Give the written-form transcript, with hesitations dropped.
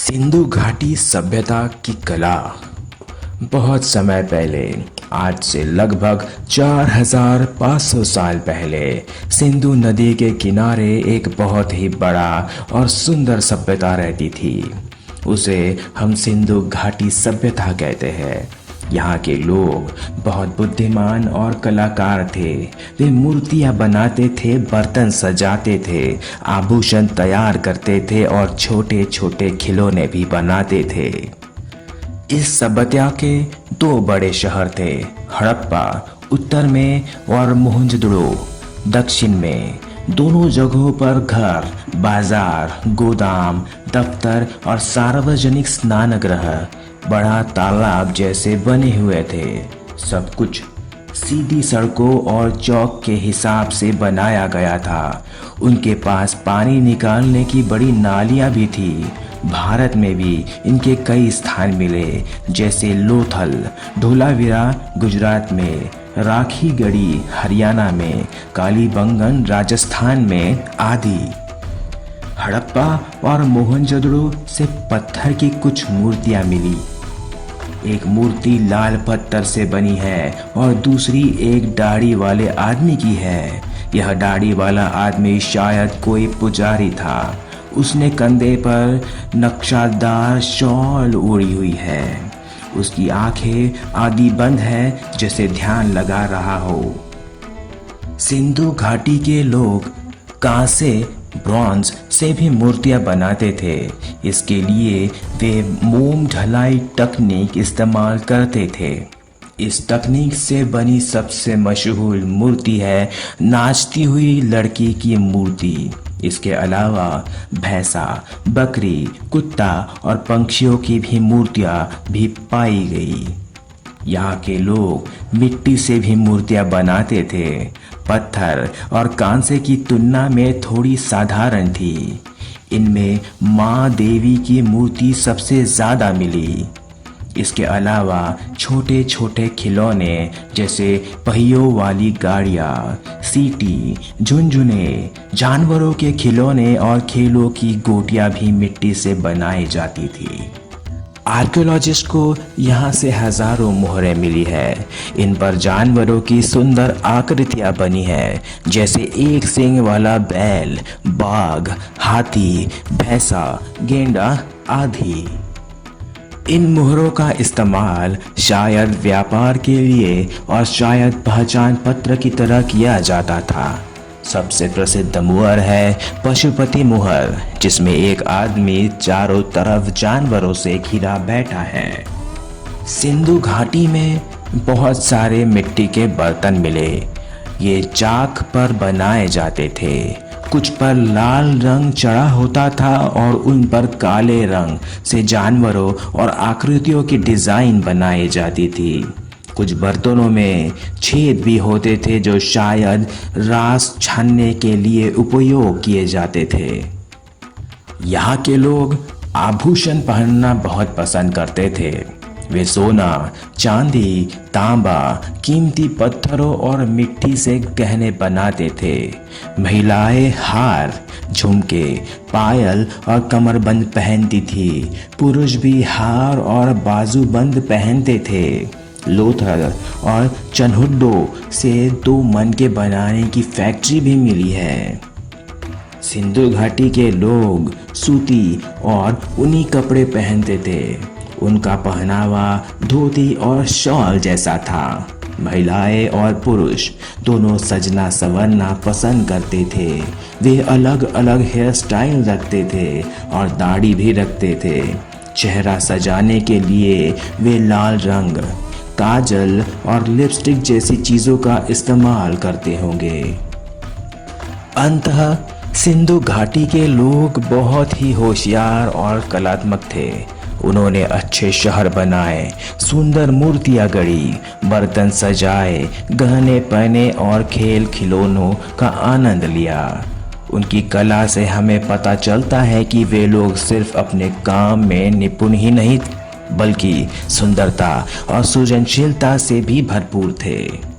सिंधु घाटी सभ्यता की कला। बहुत समय पहले, आज से लगभग 4500 साल पहले, सिंधु नदी के किनारे एक बहुत ही बड़ा और सुंदर सभ्यता रहती थी। उसे हम सिंधु घाटी सभ्यता कहते हैं। यहाँ के लोग बहुत बुद्धिमान और कलाकार थे। वे मूर्तियाँ बनाते थे, बर्तन सजाते थे, आभूषण तैयार करते थे और छोटे छोटे खिलौने भी बनाते थे। इस सभ्यता के दो बड़े शहर थे, हड़प्पा उत्तर में और मोहनजोदड़ो दक्षिण में। दोनों जगहों पर घर, बाजार, गोदाम, दफ्तर और सार्वजनिक स्नानगृह बड़ा तालाब जैसे बने हुए थे। सब कुछ सीधी सड़कों और चौक के हिसाब से बनाया गया था। उनके पास पानी निकालने की बड़ी नालियां भी थी। भारत में भी इनके कई स्थान मिले, जैसे लोथल, धोलावीरा गुजरात में, राखीगढ़ी हरियाणा में, कालीबंगन राजस्थान में आदि। हड़प्पा और मोहनजोदड़ो से पत्थर की कुछ मूर्तियां मिली। एक मूर्ति लाल पत्थर से बनी है और दूसरी एक दाढ़ी वाले आदमी की है। यह दाढ़ी वाला आदमी शायद कोई पुजारी था। उसने कंधे पर नक्शादार शॉल ओढ़ी हुई है। उसकी आंखें आधी बंद है, जैसे ध्यान लगा रहा हो। सिंधु घाटी के लोग कांसे, ब्रॉन्ज से भी मूर्तियां बनाते थे। इसके लिए वे मोम ढलाई तकनीक इस्तेमाल करते थे। इस तकनीक से बनी सबसे मशहूर मूर्ति है नाचती हुई लड़की की मूर्ति। इसके अलावा भैंसा, बकरी, कुत्ता और पंछियों की भी मूर्तियां भी पाई गई। यहाँ के लोग मिट्टी से भी मूर्तियां बनाते थे। पत्थर और कांसे की तुलना में थोड़ी साधारण थी। इनमें माँ देवी की मूर्ति सबसे ज्यादा मिली। इसके अलावा छोटे छोटे खिलौने जैसे पहियों वाली गाड़ियाँ, सीटी, झुनझुने, जानवरों के खिलौने और खेलों की गोटियाँ भी मिट्टी से बनाई जाती थी। आर्कियोलॉजिस्ट को यहाँ से हजारों मोहरें मिली है। इन पर जानवरों की सुंदर आकृतियाँ बनी है, जैसे एक सींग वाला बैल, बाघ, हाथी, भैंसा, गेंडा आदि। इन मोहरों का इस्तेमाल शायद व्यापार के लिए और शायद पहचान पत्र की तरह किया जाता था। सबसे प्रसिद्ध मुहर है पशुपति मुहर, जिसमें एक आदमी चारों तरफ जानवरों से घिरा बैठा है। सिंधु घाटी में बहुत सारे मिट्टी के बर्तन मिले। ये चाक पर बनाए जाते थे। कुछ पर लाल रंग चढ़ा होता था और उन पर काले रंग से जानवरों और आकृतियों की डिजाइन बनाई जाती थी। कुछ बर्तनों में छेद भी होते थे, जो शायद रास छानने के लिए उपयोग किए जाते थे। यहाँ के लोग आभूषण पहनना बहुत पसंद करते थे। वे सोना, चांदी, तांबा, कीमती पत्थरों और मिट्टी से गहने बनाते थे। महिलाएं हार, झुमके, पायल और कमरबंद पहनती थी। पुरुष भी हार और बाजूबंद पहनते थे। लोथल और चनहुड्डो से दो मन के बनाने की फैक्ट्री भी मिली है। सिंधु घाटी के लोग सूती और ऊनी कपड़े पहनते थे। उनका पहनावा धोती और शॉल जैसा था। महिलाएं और पुरुष दोनों सजना संवरना पसंद करते थे। वे अलग अलग हेयर स्टाइल रखते थे और दाढ़ी भी रखते थे। चेहरा सजाने के लिए वे लाल रंग, काजल और लिपस्टिक जैसी चीजों का इस्तेमाल करते होंगे। अंततः सिंधु घाटी के लोग बहुत ही होशियार और कलात्मक थे। उन्होंने अच्छे शहर बनाए, सुंदर मूर्तियां गढ़ी, बर्तन सजाए, गहने पहने और खेल खिलौनों का आनंद लिया। उनकी कला से हमें पता चलता है कि वे लोग सिर्फ अपने काम में निपुण ही नहीं, बल्कि सुंदरता और सृजनशीलता से भी भरपूर थे।